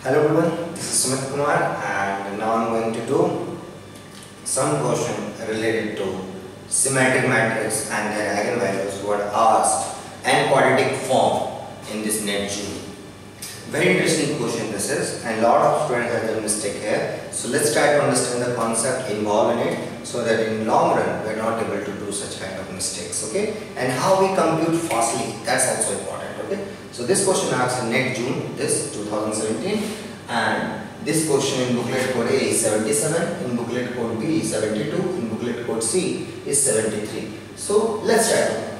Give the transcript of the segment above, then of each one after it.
Hello everyone, this is Sumit Kumar and now I'm going to do some question related to symmetric matrix and their eigenvalues were asked and quadratic form in this net June. Very interesting question this is, and a lot of students have done mistake here. So let's try to understand the concept involved in it so that in long run we are not able to do such kind of mistakes, okay? And how we compute fastly, that's also important, okay? So this question asks in net June, this 2017, and this question in booklet code A is 77, in booklet code B is 72, in booklet code C is 73. So let's try.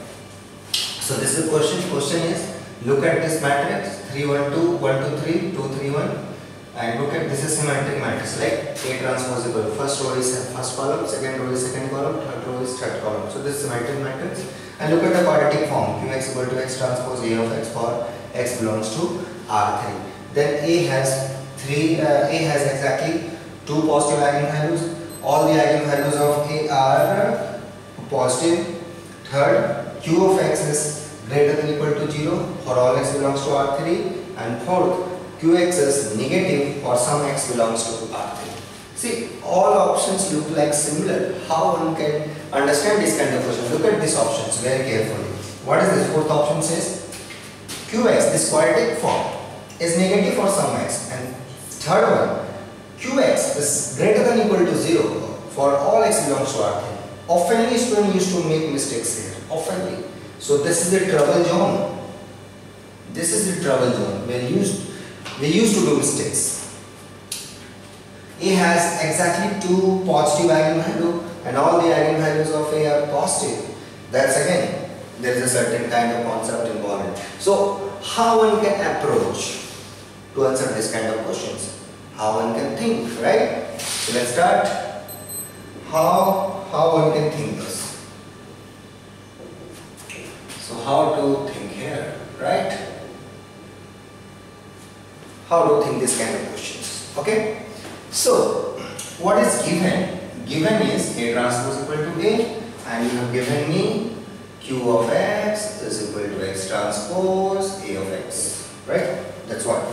So this is the question. Question is, look at this matrix 3 1 2 1 2 3 2 3 1, and look at this is symmetric matrix like A transpose equal first row is first column, second row is second column, third row is third column. So this is symmetric matrix, and look at the quadratic form Qx equal to x transpose A of x for x belongs to R3. Then A has exactly two positive eigenvalues. All the eigenvalues of A are positive. Third, Q of x is greater than equal to 0 for all x belongs to R3, and fourth, Qx is negative for some x belongs to R3. See, all options look like similar. How one can understand this kind of question? Look at these options very carefully. What is this? Fourth option says Qx, this quadratic form, is negative for some x, and third one, Qx is greater than equal to 0 for all x belongs to R3. Oftenly students used to make mistakes here. Oftenly. So this is the trouble zone. This is the trouble zone where we used to do mistakes. A has exactly two positive eigenvalues and all the eigenvalues of A are positive. That's again, there is a certain kind of concept involved. So how one can approach to answer this kind of questions? How one can think, right? So let's start. How one can think this. So how to think here, right? How to think this kind of questions, okay? So what is given? Given is A transpose equal to A, and you have given me Q of x is equal to x transpose A of x, right? That's what.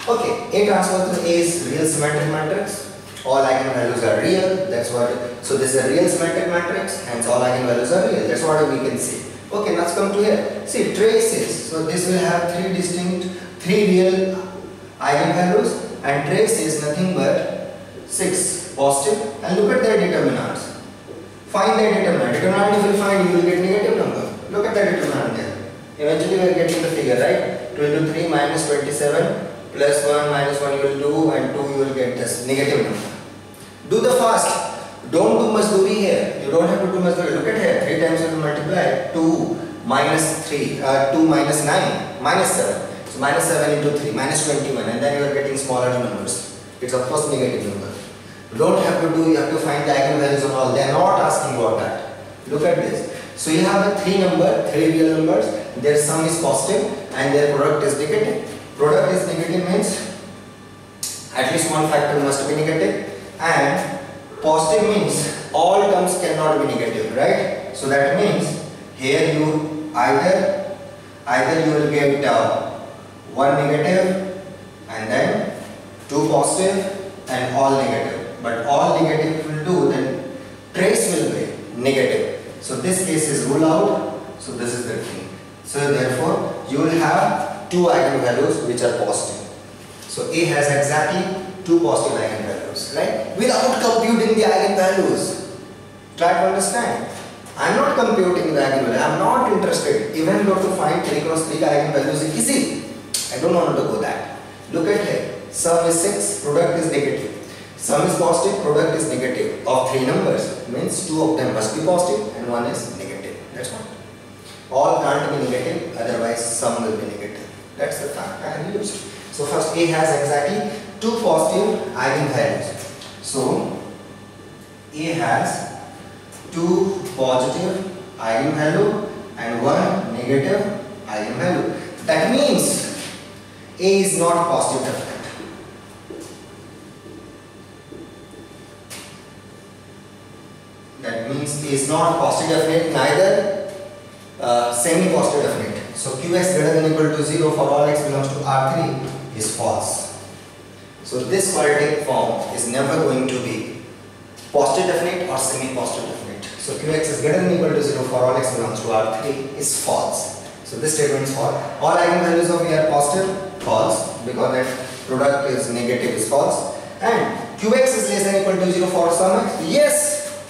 Okay, A transpose A is real symmetric matrix. All eigenvalues are real. That's what. So this is a real symmetric matrix. Hence, all eigenvalues are real. That's what we can see. Okay, let's come to here. See, traces. So this will have three real eigenvalues, and trace is nothing but 6 positive. And look at their determinants. Find their determinant. Determinant if you find, you will get negative number. Look at the determinant there. Eventually, we are getting the figure, right? 2 into 3 minus 27 plus 1 minus 1 you will do, and 2 you will get this negative number. Do the fast. Don't do mazduri here. You don't have to do mazduri. Look at here. 3 times you will multiply 2 minus 3, 2 minus 9 minus 7. So minus 7 into 3 minus 21, and then you are getting smaller numbers. It's of course negative number. You don't have to do. You have to find the eigenvalues and all. They are not asking about that. Look at this. So you have a 3 real numbers. Their sum is positive and their product is negative. Product is negative means at least one factor must be negative, and positive means all terms cannot be negative, right? So that means here you either you will get 1 negative and then 2 positive and all negative. But all negative will do, then trace will be negative. So this case is ruled out. So this is the thing. So therefore you will have 2 eigenvalues which are positive. So A has exactly 2 positive eigenvalues, right? Without computing the eigenvalues. Try to understand. I am not computing the eigenvalue. I am not interested. Even though to find 3 cross 3 eigenvalues is easy. I don't want to go that. Look at here. Sum is 6, product is negative. Sum is positive, product is negative. Of 3 numbers, means 2 of them must be positive and 1 is negative. That's what. All can't be negative, otherwise sum will be negative. That's the fact I have used. So first A has exactly 2 positive eigenvalues. So A has 2 positive eigenvalue and 1 negative eigenvalue. That means A is not positive definite. That means A is not positive definite, neither semi-positive definite. So Qx greater than equal to 0 for all x belongs to R3 is false. So this quadratic form is never going to be positive definite or semi-positive definite. So Qx is greater than or equal to 0 for all x belongs to R3 is false. So this statement is false. All eigenvalues of V are positive, false, because that product is negative is false. And Qx is less than or equal to 0 for some x, yes,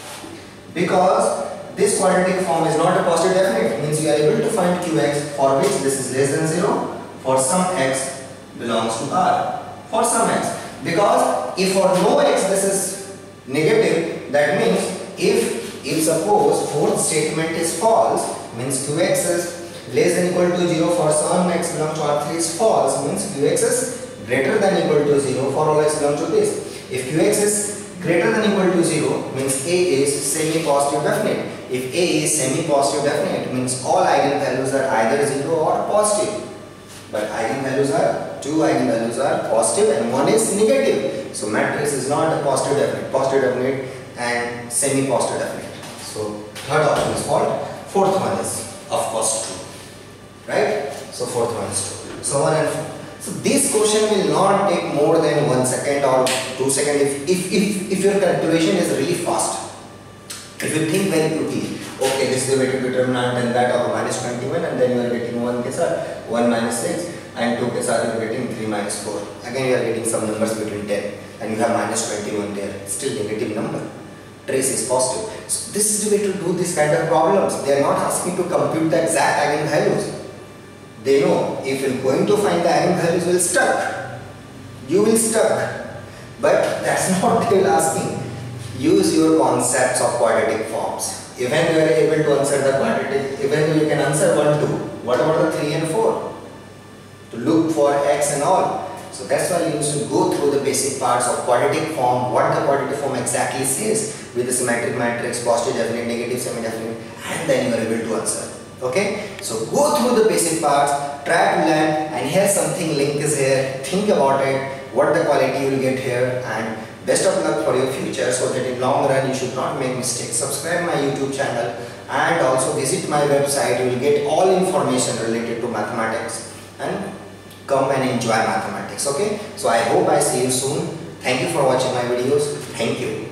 because this quadratic form is not a positive definite, means you are able to find Qx for which this is less than 0 for some x belongs to R, for some x, because if for no x this is negative, that means if suppose fourth statement is false, means Qx is less than or equal to 0 for some x belongs to R3 is false, means Qx is greater than or equal to 0 for all x belongs to this. If Qx is greater than or equal to 0, means A is semi-positive definite. If A is semi-positive definite, means all eigenvalues are either 0 or positive. But eigenvalues are, two eigenvalues are positive and one is negative. So matrix is not a positive definite and semi-positive definite. So third option is false. Fourth one is of course true. Right? So fourth one is true. So 1 and 4. So this question will not take more than 1 second or 2 seconds if your calculation is really fast. If you think very quickly, okay, this is the way to determinant and that of minus 21, and then you are getting 1 kesar, 1 minus 6, and 2 kesar you are getting 3 minus 4. Again you are getting some numbers between 10 and you have minus 21 there. It's still negative number. Trace is positive. So this is the way to do this kind of problems. They are not asking to compute the exact eigenvalues. They know if you are going to find the eigenvalues, will stuck. You will stuck. But that's not what they are asking. Use your concepts of quadratic forms. Even you are able to answer the quadratic, even you can answer 1, 2. What about the 3 and 4? To look for x and all. So that's why you need to go through the basic parts of quadratic form, what the quadratic form exactly says with the symmetric matrix, positive definite, negative semi-definite, and then you are able to answer. Okay? So go through the basic parts, try to learn, and here something link is here. Think about it, what the quality you will get here, and best of luck for your future, so that in long run you should not make mistakes. Subscribe my YouTube channel and also visit my website. You will get all information related to mathematics and come and enjoy mathematics. Okay, so I hope I see you soon. Thank you for watching my videos. Thank you.